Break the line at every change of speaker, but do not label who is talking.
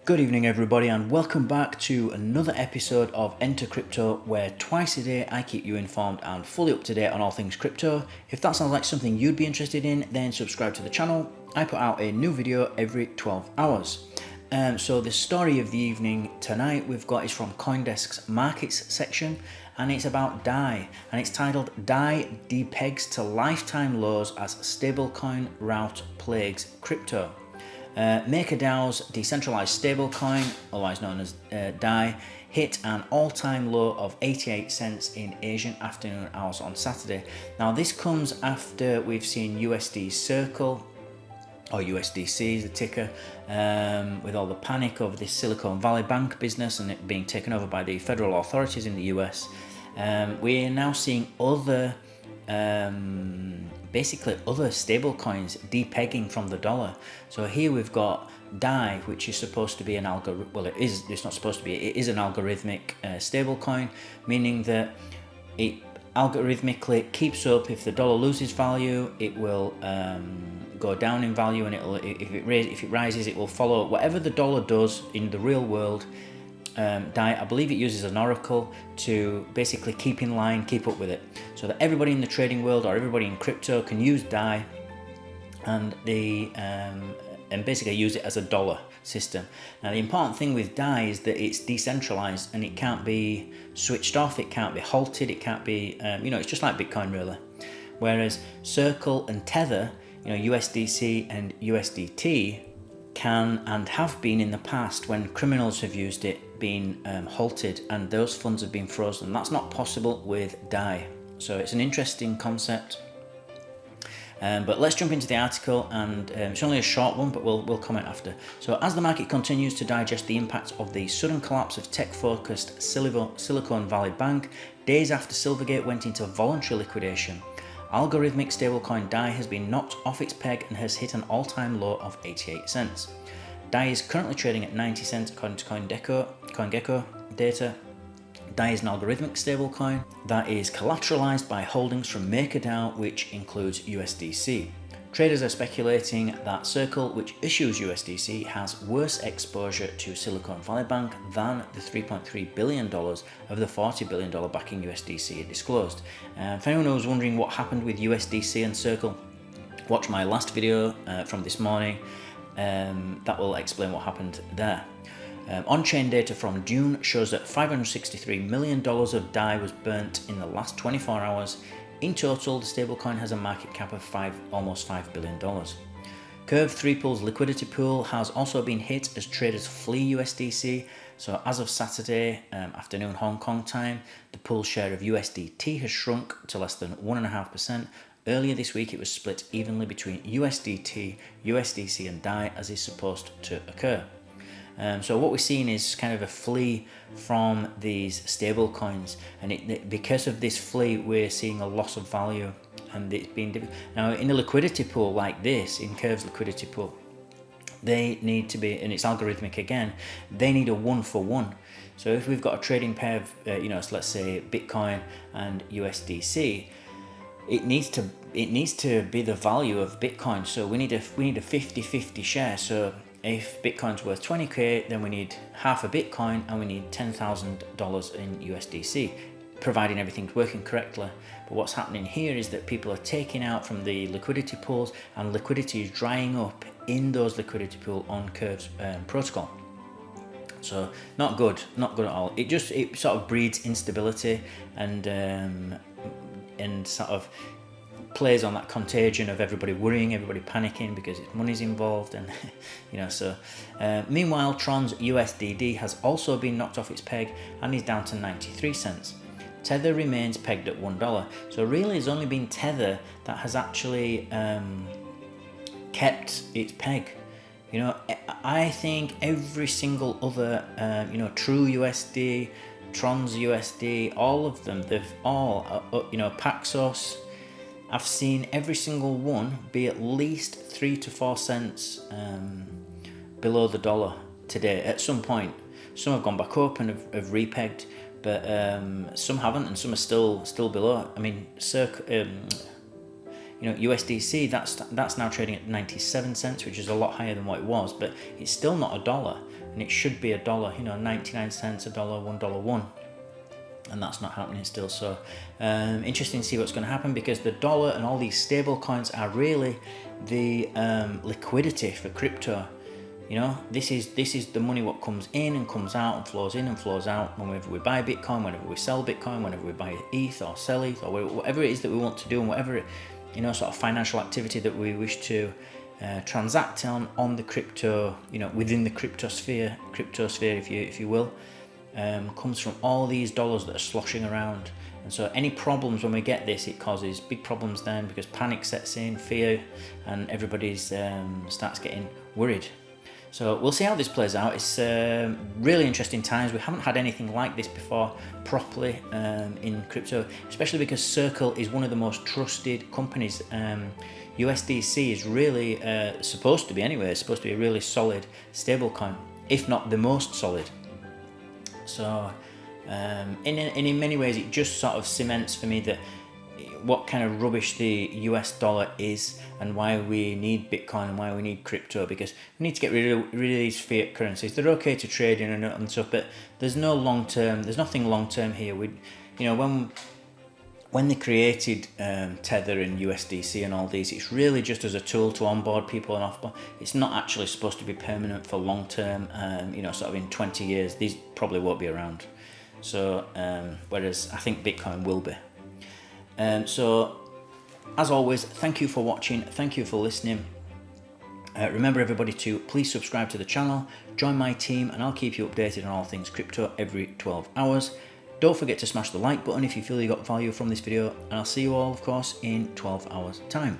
Good evening everybody, and welcome back to another episode of Enter Crypto, where twice a day I keep you informed and fully up to date on all things crypto. If that sounds like something you'd be interested in, then subscribe to the channel. I put out a new video every 12 hours. So the story of the evening tonight we've got is from CoinDesk's markets section, and it's about DAI, and it's titled DAI Depegs to Lifetime Lows as Stablecoin Rout Plagues Crypto. MakerDAO's decentralized stablecoin, otherwise known as DAI, hit an all-time low of 88 cents in Asian afternoon hours on Saturday. Now this comes after we've seen USD Circle, or USDC is the ticker, with all the panic over this Silicon Valley Bank business and it being taken over by the federal authorities in the US. We're now seeing other basically other stable coins depegging from the dollar. So here we've got DAI, which is supposed to be an it's not supposed to be, it is an algorithmic stable coin, meaning that it algorithmically keeps up. If the dollar loses value, it will go down in value, and if it rises, it will follow whatever the dollar does in the real world. DAI, I believe it uses an oracle to basically keep in line, keep up with it, so that everybody in the trading world or everybody in crypto can use DAI and basically use it as a dollar system. Now the important thing with DAI is that it's decentralized and it can't be switched off, it can't be halted, it can't be, it's just like Bitcoin really. Whereas Circle and Tether, USDC and USDT, can and have been in the past, when criminals have used it, been halted, and those funds have been frozen. That's not possible with DAI. So it's an interesting concept. But let's jump into the article, and it's only a short one, but we'll comment after. So as the market continues to digest the impact of the sudden collapse of tech-focused Silicon Valley Bank, days after Silvergate went into voluntary liquidation, algorithmic stablecoin DAI has been knocked off its peg and has hit an all-time low of 88 cents. DAI is currently trading at 90 cents according to CoinGecko data. DAI is an algorithmic stablecoin that is collateralized by holdings from MakerDAO, which includes USDC. Traders are speculating that Circle, which issues USDC, has worse exposure to Silicon Valley Bank than the $3.3 billion of the $40 billion backing USDC it disclosed. If anyone was wondering what happened with USDC and Circle, watch my last video from this morning. That will explain what happened there. On-chain data from June shows that $563 million of DAI was burnt in the last 24 hours. In total, the stablecoin has a market cap of almost $5 billion. Curve 3Pool's liquidity pool has also been hit as traders flee USDC. So as of Saturday afternoon Hong Kong time, the pool share of USDT has shrunk to less than 1.5%. Earlier this week it was split evenly between USDT, USDC and DAI, as is supposed to occur. So what we're seeing is kind of a flee from these stable coins, and because of this flee we're seeing a loss of value, and it's been now in a liquidity pool like this, in Curve's liquidity pool, they need to be, and it's algorithmic again, they need a 1-for-1. So if we've got a trading pair of so let's say Bitcoin and USDC, it needs to be the value of Bitcoin. So we need a 50-50 share. So if Bitcoin's worth 20k, then we need half a Bitcoin and we need $10,000 in USDC, providing everything's working correctly. But what's happening here is that people are taking out from the liquidity pools, and liquidity is drying up in those liquidity pool on Curve's protocol. So not good at all. It sort of breeds instability and sort of plays on that contagion of everybody worrying, everybody panicking because money's involved, and meanwhile Tron's USDD has also been knocked off its peg and is down to 93 cents. Tether remains pegged at $1. So really it's only been Tether that has actually kept its peg. I think every single other True USD, Tron's USD, all of them, they've all Paxos, I've seen every single one be at least 3 to 4 cents below the dollar today at some point. Some have gone back up and have repegged, but some haven't, and some are still below. I mean, USDC, that's now trading at 97 cents, which is a lot higher than what it was, but it's still not $1. and it should be $1, you know, 99 cents, $1, $1, and that's not happening still. So interesting to see what's going to happen, because the dollar and all these stable coins are really the liquidity for crypto. You know, this is the money what comes in and comes out and flows in and flows out whenever we buy Bitcoin, whenever we sell Bitcoin, whenever we buy ETH or sell ETH, or whatever it is that we want to do, and whatever, you know, sort of financial activity that we wish to transact on the crypto, you know, within the cryptosphere, if you will, comes from all these dollars that are sloshing around. And so any problems when we get this, it causes big problems then, because panic sets in, fear, and everybody's starts getting worried. So we'll see how this plays out. It's really interesting times. We haven't had anything like this before properly in crypto, especially because Circle is one of the most trusted companies. USDC is really supposed to be a really solid stablecoin, if not the most solid. So in many ways, it just sort of cements for me that what kind of rubbish the US dollar is, and why we need Bitcoin and why we need crypto, because we need to get rid of these fiat currencies. They're okay to trade in and stuff, but there's nothing long term here. When they created Tether and USDC and all these, it's really just as a tool to onboard people and offboard. It's not actually supposed to be permanent for long term. You know, sort of in 20 years, these probably won't be around. So whereas I think Bitcoin will be. So, as always, thank you for watching, thank you for listening. Remember everybody to please subscribe to the channel, join my team, and I'll keep you updated on all things crypto every 12 hours. Don't forget to smash the like button if you feel you got value from this video, and I'll see you all, of course, in 12 hours time.